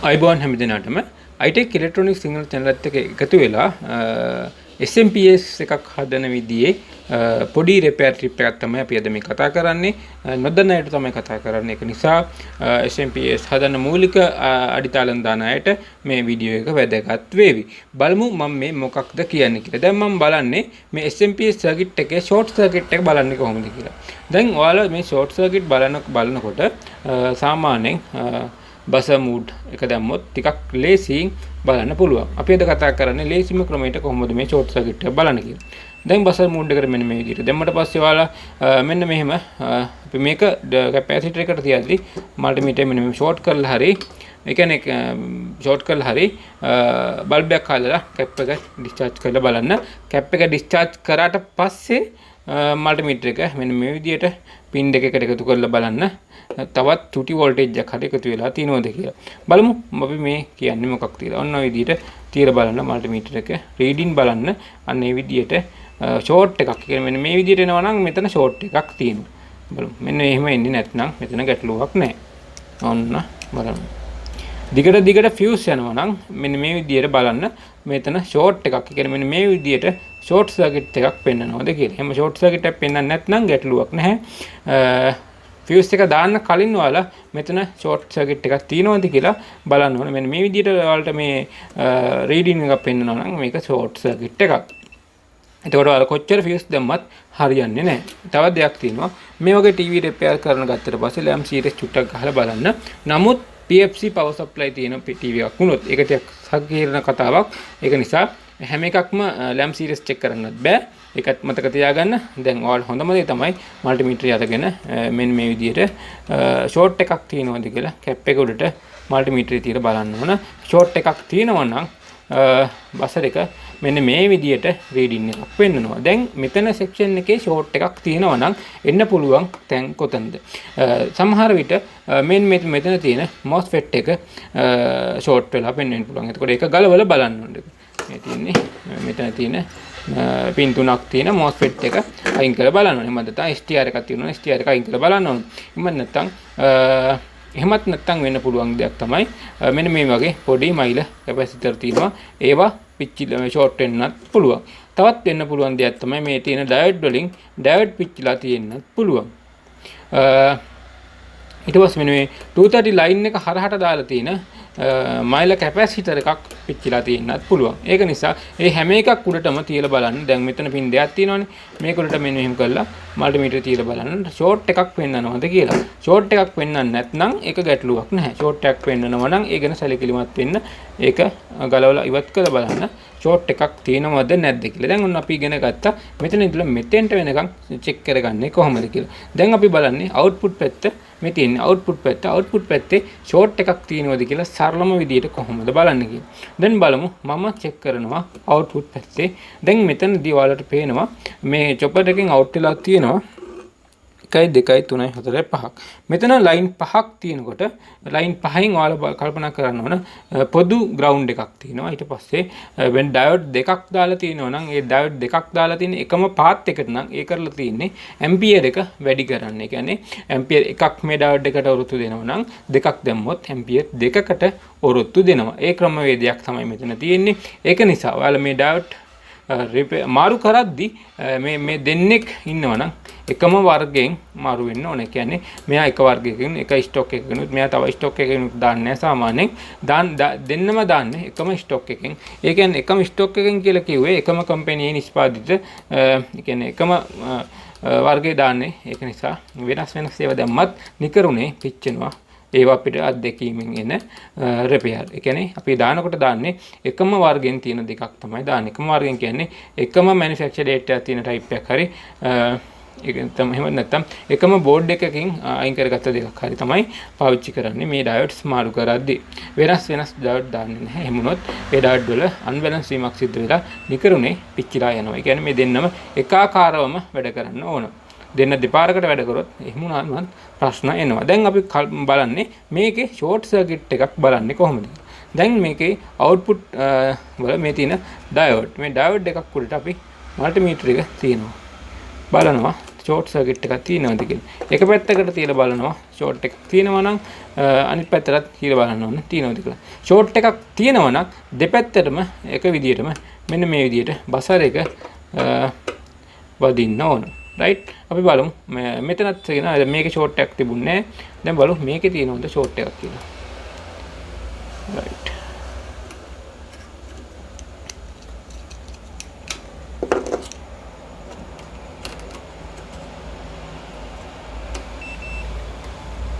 අයිබෝන් හැමදෙනාටම iTEC ඉලෙක්ට්‍රොනික signal channel එකත් එක්ක එකතු වෙලා SMPS එකක් හදන විදිහේ පොඩි repair trip එකක් තමයි අපි අද මේ කතා කරන්නේ. නොදන්න අයට තමයි කතා කරන්නේ. ඒක නිසා SMPS හදන මූලික අඩිතාලම් දාන අයට මේ වීඩියෝ එක වැදගත් වේවි. බලමු මම මේ මොකක්ද කියන්නේ කියලා. දැන් මම බලන්නේ මේ SMPS circuit එකේ short circuit එක බලන්නේ කොහොමද කියලා. දැන් ඔයාලා මේ short circuit බලනකොට සාමාන්‍යයෙන් බසර් මූඩ් එක දැම්මොත් ටිකක් ලේසියෙන් බලන්න පුළුවන්. අපි අද කතා කරන්නේ ලේසිම ක්‍රමයකට කොහොමද මේ ෂෝට් සර්කිට් එක බලන්න කියලා. දැන් බසර් මූඩ් එකට මෙන්න මේ විදිහට දැම්මට පස්සේ ඔයාලා මෙන්න මෙහෙම අපි මේක කැපැසිටර් එකට තියද්දි මල්ටිමීටර් මෙන්න මේ ෂෝට් කරලා හරි ඒ කියන්නේ ෂෝට් කරලා හරි බල්බ් එකක් හදලා කැප් එක ඩිස්චාර්ජ් කරලා බලන්න. කැප් එක ඩිස්චාර්ජ් කරාට පස්සේ මල්ටිමීටර් එක මෙන්න මේ විදිහට පින් දෙකකට එකතු කරලා බලන්න තවත් චුටි වෝල්ටේජ් එකක් හරි එකතු වෙලා තියෙනවද කියලා. බලමු අපි මේ කියන්නේ මොකක්ද කියලා. ඔන්න ඔය විදිහට තියලා බලන්න මල්ටිමීටර් එක රීඩින් බලන්න. අන්න ඒ විදිහට ෂෝට් එකක් කියන්නේ මෙන්න මේ විදිහට එනවා නම් මෙතන ෂෝට් එකක් තියෙනවා. බලමු. මෙන්න එහෙම එන්නේ නැත්නම් මෙතන ගැටලුවක් නැහැ. ඔන්න බලන්න. දිගට ෆියුස් යනවා නම් මෙන්න මේ විදිහට බලන්න මෙතන ෂෝට් එකක් කියන්නේ මෙන්න මේ විදිහට ෂෝට් සර්කිට් එකක් පෙන්වනවාද කියලා. එහෙම ෂෝට් සර්කිට් එකක් පෙන්වන්නේ නැත්නම් ගැටලුවක් නැහැ. ෆියුස් එක දාන්න කලින් ඔයාලා මෙතන ෂෝට් සර්කිට් එකක් තියෙනවද කියලා බලන්න ඕනේ. මෙන්න මේ විදිහට ඔයාලට මේ රීඩින් එකක් පෙන්වනවා නම් මේක ෂෝට් සර්කිට් එකක්. එතකොට ඔයාලා කොච්චර ෆියුස් දැම්මත් හරියන්නේ නැහැ. තවත් දෙයක් තියෙනවා. මේ වගේ ටීවී රිපෙයාර් කරන ගත්තට පස්සේ ලැම්ප් සීරීස් චුට්ටක් ගහලා බලන්න. නමුත් PFC power supply තියෙන ටීවී එකක් වුණොත් ඒක ටිකක් සංකීර්ණ කතාවක්. ඒක නිසා හැම එකක්ම ලැම්ප් සීරීස් චෙක් කරන්නත් බෑ. ඒකත් මතක තියාගන්න. දැන් ඔයාලා හොඳම දේ තමයි මල්ටිමීටරය අරගෙන මෙන්න මේ විදිහට ෂෝට් එකක් තියෙනවද කියලා කැප් එක උඩට මල්ටිමීටරය තියලා බලන්න ඕන. ෂෝට් එකක් තියෙනවා නම් බසර් එක මෙන්න මේ විදිහට රීඩින් එකක් පෙන්නනවා. දැන් මෙතන සෙක්ෂන් එකේ ෂෝට් එකක් තියෙනවා නම් එන්න පුළුවන් තැන් කොතනද? සමහර විට මෙතන තියෙන MOSFET එක ෂෝට් වෙලා පෙන්වෙන්න පුළුවන්. එතකොට ඒක ගලවලා බලන්න ඕනේ. මේ තියෙන්නේ මෙතන තියෙන පින් තුනක් තියෙන MOSFET එක අයින් කරලා බලන්න ඕනේ. එහෙම නැත්නම් STR එකක් තියෙනවා. STR එක අයින් කරලා බලන්න ඕනේ. එහෙමත් නැත්නම් වෙන්න පුළුවන් දෙයක් තමයි මෙන්න මේ වගේ පොඩි මයිල කැපැසිටර් තියෙනවා. ඒවා පිච්චිලා ෂෝට් වෙන්නත් පුළුවන්. තවත් වෙන්න පුළුවන් දෙයක් තමයි මේ තියෙන ඩයෝඩ් වලින් ඩයෝඩ් පිච්චිලා තියෙන්නත් පුළුවන්. ඊට පස්සේ මෙන්න මේ 230 ලයින් එක හරහට දාලා තියෙන මයිල කැපැසිටර් එකක් පිච්චිලා තියෙන්නත් පුළුවන්. ඒක නිසා මේ හැම එකක් උඩටම තියලා බලන්න. දැන් මෙතන පින් දෙකක් තියෙනවානේ. මේක උඩට මෙන්න මෙහෙම කරලා මල්ටිමීටර් තියලා බලන්න ෂෝට් එකක් පෙන්නනවද කියලා. ෂෝට් එකක් පෙන්නන්නේ නැත්නම් ඒක ගැටලුවක් නැහැ. ෂෝට් එකක් පෙන්නනවා නම් ඒ ගැන සැලකිලිමත් වෙන්න ඒක ගලවලා ඉවත් කරලා බලන්න. ෂෝට් එකක් තියෙනවද නැද්ද කියලා. දැන් ඔන්න අපි ඉගෙන ගත්තා මෙතන ඉඳලා මෙතෙන්ට වෙනකන් චෙක් කරගන්නේ කොහොමද කියලා. දැන් අපි බලන්නේ අවුට්පුට් පැත්ත. මේ තියෙන අවුට්පුට් පැත්තේ ෂෝට් එකක් තියෙනවද කියලා සරලම විදියට කොහොමද බලන්නේ කියලා. දැන් බලමු මම චෙක් කරනවා අවුට්පුට් පැත්තේ. දැන් මෙතනදී ඔයාලට පේනවා මේ චොපර් එකෙන් අවුට් වෙලා තියෙනවා 1 2 3 4 5ක්. මෙතන ලයින් 5ක් තියෙනකොට ලයින් 5න් ඔයාලා කල්පනා කරන්න ඕන පොදු ග්‍රවුන්ඩ් එකක් තියෙනවා. ඊට පස්සේ වෙන ඩයෝඩ් දෙකක් දාලා තියෙනවා නම් ඒ ඩයෝඩ් දෙකක් දාලා තියෙන එකම පාත් එකට නම් ඒ කරලා තියෙන්නේ ඇම්පියර් එක වැඩි කරන්න. ඒ කියන්නේ ඇම්පියර් එකක් මේ ඩයෝඩ් එකට ඔරොත්තු දෙනවා නම් දෙකක් දැම්මොත් ඇම්පියර් දෙකකට ඔරොත්තු දෙනවා. ඒ ක්‍රමවේදයක් තමයි මෙතන තියෙන්නේ. ඒක නිසා ඔයාලා මේ ඩයෝඩ් මාරු කරද්දි මේ දෙන්නෙක් ඉන්නවනම් එකම වර්ගයෙන් මාරු වෙන්න ඕනේ. කියන්නේ මෙයා එක වර්ගයකින් එක ස්ටොක් එකකිනුත් මෙයා තව ස්ටොක් එකකිනුත් දාන්නේ නැහැ. සාමාන්‍යයෙන් දෙන්නම දාන්නේ එකම ස්ටොක් එකකින්. ඒ කියන්නේ එකම ස්ටොක් එකකින් කියලා කිව්වේ එකම කම්පැනියේ නිෂ්පාදිත ඒ කියන්නේ එකම වර්ගය දාන්නේ. ඒක නිසා වෙනස් ඒවා දැම්මත් නිකරුණේ පිච්චෙනවා. ඒවා අපිට අත්දැකීමෙන් එන රිපෙයාර්. ඒ කියන්නේ අපි දානකොට දාන්නේ එකම වර්ගයෙන් තියෙන දෙකක් තමයි දාන්නේ. එකම වර්ගයෙන් කියන්නේ එකම මැනුෆැක්චර් ඩේට් එකක් තියෙන ටයිප් එකක් හරි ඒක තමයි එහෙම නැත්නම් එකම බෝඩ් එකකින් අයින් කරගත්ත දෙකක් හරි තමයි පාවිච්චි කරන්නේ මේ ඩයෝඩ්ස් මාරු කරද්දී. වෙනස් ඩයෝඩ් දාන්නේ නැහැ. එහෙම වුණොත් ඒ ඩයෝඩ් වල අන්බැලන්ස් වීමක් සිද්ධ වෙලා නිකරුණේ පිච්චිලා යනවා. ඒ කියන්නේ මේ දෙන්නම එකාකාරවම වැඩ කරන්න ඕන. දෙන්න දෙපාරකට වැඩ කරොත් එහෙම වුණාම ප්‍රශ්න එනවා. දැන් අපි බලන්නේ මේකේ ෂෝට් සර්කිට් එකක් බලන්නේ කොහොමද. දැන් මේකේ අවුට්පුට් වල මේ තියෙන ඩයෝඩ් මේ ඩයෝඩ් එකක් උඩට අපි මල්ටිමීටර් එක තියෙනවා. බලනවා ෂෝට් සර්කිට් එකක් තියෙනවද කියලා. එක පැත්තකට තියලා බලනවා ෂෝට් එකක් තියෙනවා නම් අනිත් පැත්තට තියලා බලන්න ඕන තියෙනවද කියලා. ෂෝට් එකක් තියෙනවා නම් දෙපැත්තටම එක විදියටම මෙන්න මේ විදියට බසර් එක වදින්න ඕන. රයිට්. අපි බලමු මෙතනත් තියෙනවා මේකේ ෂෝට් එකක් තිබුණේ නැහැ. දැන් බලමු මේකේ තියෙනවද ෂෝට් එකක් කියලා. රයිට්.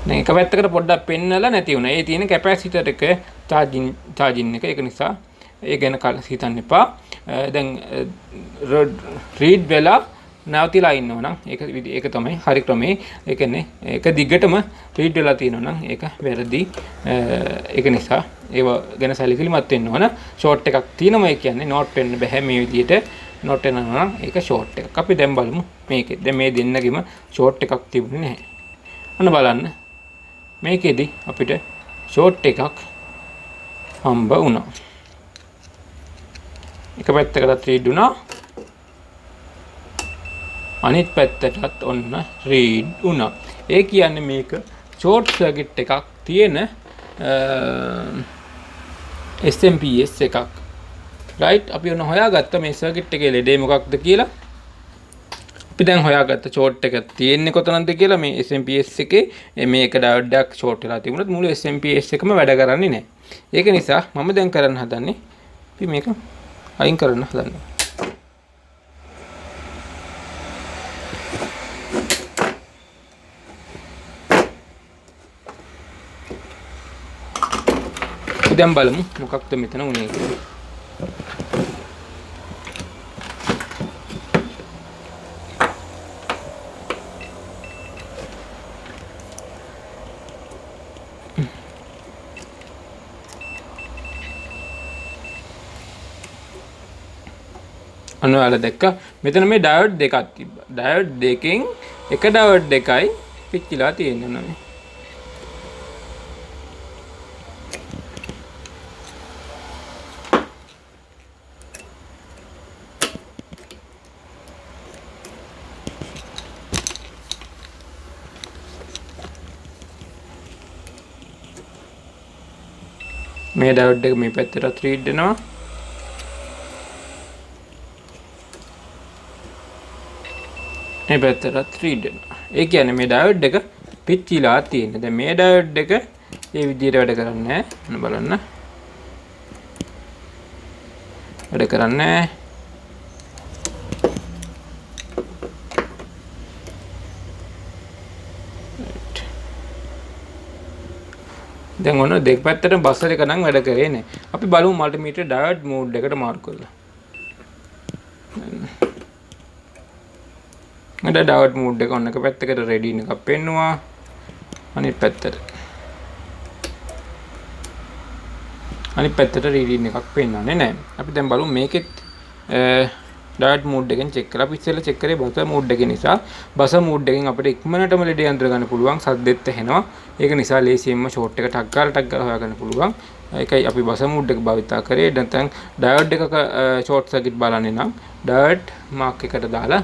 දැන් එක පැත්තකට පොඩ්ඩක් පෙන්නලා නැති වුණා. ඒ තියෙන කැපැසිටර් එක charging එක. ඒක නිසා ඒ ගැන හිතන්න එපා. දැන් රීඩ් වෙලා නැවතිලා ඉන්නවා නම් ඒක තමයි හරි ක්‍රමේ. ඒ කියන්නේ ඒක දිගටම රීඩ් වෙලා තියෙනවා නම් ඒක වැරදි. ඒක නිසා ඒව ගැන සැලකිලිමත් වෙන්න ඕන. ෂෝට් එකක් තියෙනවා ඒ කියන්නේ නෝට් වෙන්න බෑ මේ විදිහට. නෝට් වෙනවා නම් ඒක ෂෝට් එකක්. අපි දැන් බලමු මේකේ. දැන් මේ දෙන්නගෙම ෂෝට් එකක් තිබුණේ නැහැ. අන්න බලන්න. මේකෙදි අපිට ෂෝට් එකක් හම්බ වුණා. එක පැත්තකට රීඩ් වුණා. අනිත් පැත්තටත් ඔන්න රීඩ් වුණා. ඒ කියන්නේ මේක ෂෝට් සර්කිට් එකක් තියෙන SMPS එකක්. රයිට්. අපි ඔන්න හොයාගත්ත මේ සර්කිට් එකේ ලෙඩේ මොකක්ද කියලා. අපි දැන් හොයාගත්ත ෂෝට් එක තියෙන්නේ කොතනද කියලා මේ SMPS එකේ මේක ඩයෝඩ් එකක් ෂෝට් වෙලා තිබුණත් මුළු SMPS එකම වැඩ කරන්නේ නැහැ. ඒක නිසා මම දැන් කරන්න හදන්නේ අපි මේක අයින් කරන්න හදන්නේ. දැන් බලමු මොකක්ද මෙතන උනේ කියලා. අනවල දැක්ක මෙතන මේ ඩයෝඩ් දෙකක් තිබ්බා. ඩයෝඩ් දෙකෙන් එක ඩයෝඩ් එකයි පිච්චිලා තියෙන්නේ නේද? මේ ඩයෝඩ් එක මේ පැත්තට රීඩ් වෙනවා. මේ පැත්තට රීඩ් වෙනවා. ඒ කියන්නේ මේ ඩයෝඩ් එක පිච්චිලා තියෙනවා. දැන් මේ ඩයෝඩ් එක මේ විදිහට වැඩ කරන්නේ නැහැ. බලන්න. වැඩ කරන්නේ නැහැ. දැන් ඔන්න දෙක පැත්තට බසර් එක නම් වැඩ කරේ නැහැ. අපි බලමු මල්ටිමීටර් ඩයෝඩ් මෝඩ් එකට මාරු කරලා. මට ඩයෝඩ් මෝඩ් එක ඔන්න එක පැත්තකට රෙඩි එකක් පෙන්නවා. අනිත් පැත්තට රීඩින් එකක් පෙන්වන්නේ නැහැ. අපි දැන් බලමු මේකෙත් ඩයෝඩ් මෝඩ් එකෙන් චෙක් කරලා අපි ඉස්සෙල්ලා චෙක් කරේ බසර් මෝඩ් එකේ නිසා බසර් මෝඩ් එකෙන් අපිට ඉක්මනටම ලෙඩේ අඳුර ගන්න පුළුවන්. සද්දෙත් ඇහෙනවා. ඒක නිසා ලේසියෙන්ම ෂෝට් එක ටක් ගාලා හොයාගන්න පුළුවන්. ඒකයි අපි බසර් මෝඩ් එක භාවිතා කරේ. නැත්නම් ඩයෝඩ් එකක ෂෝට් සර්කිට් බලන්නේ නම් ඩයෝඩ් මාක් එකට දාලා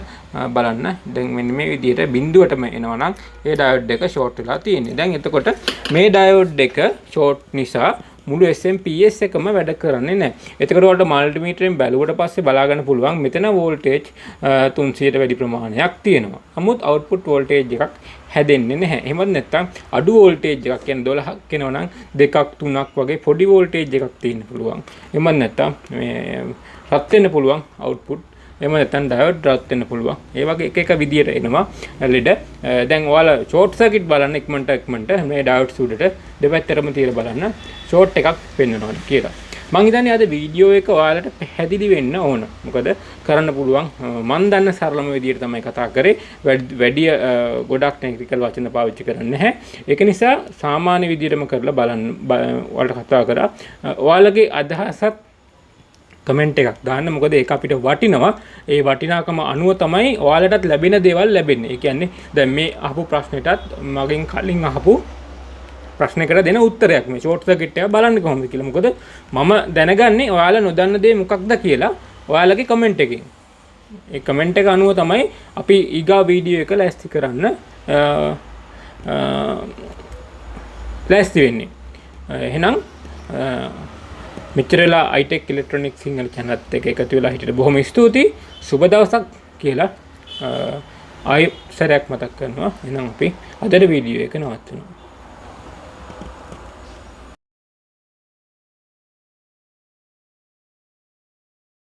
බලන්න. දැන් මෙන්න මේ විදිහට බිඳුවටම එනවා නම් ඒ ඩයෝඩ් එක ෂෝට් වෙලා තියෙන්නේ. දැන් එතකොට මේ ඩයෝඩ් එක ෂෝට් නිසා මුළු SMPS එකම වැඩ කරන්නේ නැහැ. එතකොට වලට මල්ටිමීටරෙන් බැලුවට පස්සේ බලා ගන්න පුළුවන් මෙතන වෝල්ටේජ් 300ට වැඩි ප්‍රමාණයක් තියෙනවා. නමුත් අවුට්පුට් වෝල්ටේජ් එකක් හැදෙන්නේ නැහැ. එහෙමත් නැත්නම් අඩු වෝල්ටේජ් එකක් කියන්නේ 12ක් එනවා නම් 2ක් 3ක් වගේ පොඩි වෝල්ටේජ් එකක් තියෙන්න පුළුවන්. එහෙමත් නැත්නම් මේ රත් වෙන්න පුළුවන් අවුට්පුට්. එහෙම නැත්නම් ඩයෝඩ් රත් වෙන්න පුළුවන්. ඒ වගේ එක එක විදියට එනවා ලෙඩ. දැන් ඔයාලා ෂෝට් සර්කිට් බලන්න ඉක්මනට මේ ඩයෝඩ් සූඩට දෙපැත්තටම තියලා බලන්න ෂෝට් එකක් පෙන්වනවා කියලා. මම හිතන්නේ අද වීඩියෝ එක ඔයාලට පැහැදිලි වෙන්න ඕන. මොකද කරන්න පුළුවන් මම දන්න සරලම විදියට තමයි කතා කරේ. වැඩි ගොඩක් ටෙක්නිකල් වචන පාවිච්චි කරන්නේ නැහැ. ඒක නිසා සාමාන්‍ය විදියටම කරලා බලන්න ඔයාලට කතා කරා. ඔයාලගේ අදහසත් කමෙන්ට් එකක් දාන්න. මොකද ඒක අපිට වටිනවා. ඒ වටිනාකම අනුව තමයි ඔයාලටත් ලැබෙන දේවල් ලැබෙන්නේ. ඒ කියන්නේ දැන් මේ අහපු ප්‍රශ්නෙටත් මගෙන් කලින් අහපු ප්‍රශ්නයකට දෙන උත්තරයක් මේ ෂෝට් සර්කිට් එක බලන්න කොහොමද කියලා. මොකද මම දැනගන්නේ ඔයාලා නොදන්න දේ මොකක්ද කියලා ඔයාලගේ කමෙන්ට් එකෙන්. ඒ කමෙන්ට් එක අනුව තමයි අපි ඊගා වීඩියෝ එක ලෑස්ති කරන්න ලෑස්ති වෙන්නේ. එහෙනම් මෙච්චර වෙලා iTEC ඉලෙක්ට්‍රොනික සිංහල channel එකත් එක්ක එකතු වෙලා හිටියට බොහොම ස්තුතියි. සුබ දවසක් කියලා ආයෙ සරයක් මතක් කරනවා. එහෙනම් අපි අදට වීඩියෝ එක නවත්වනවා.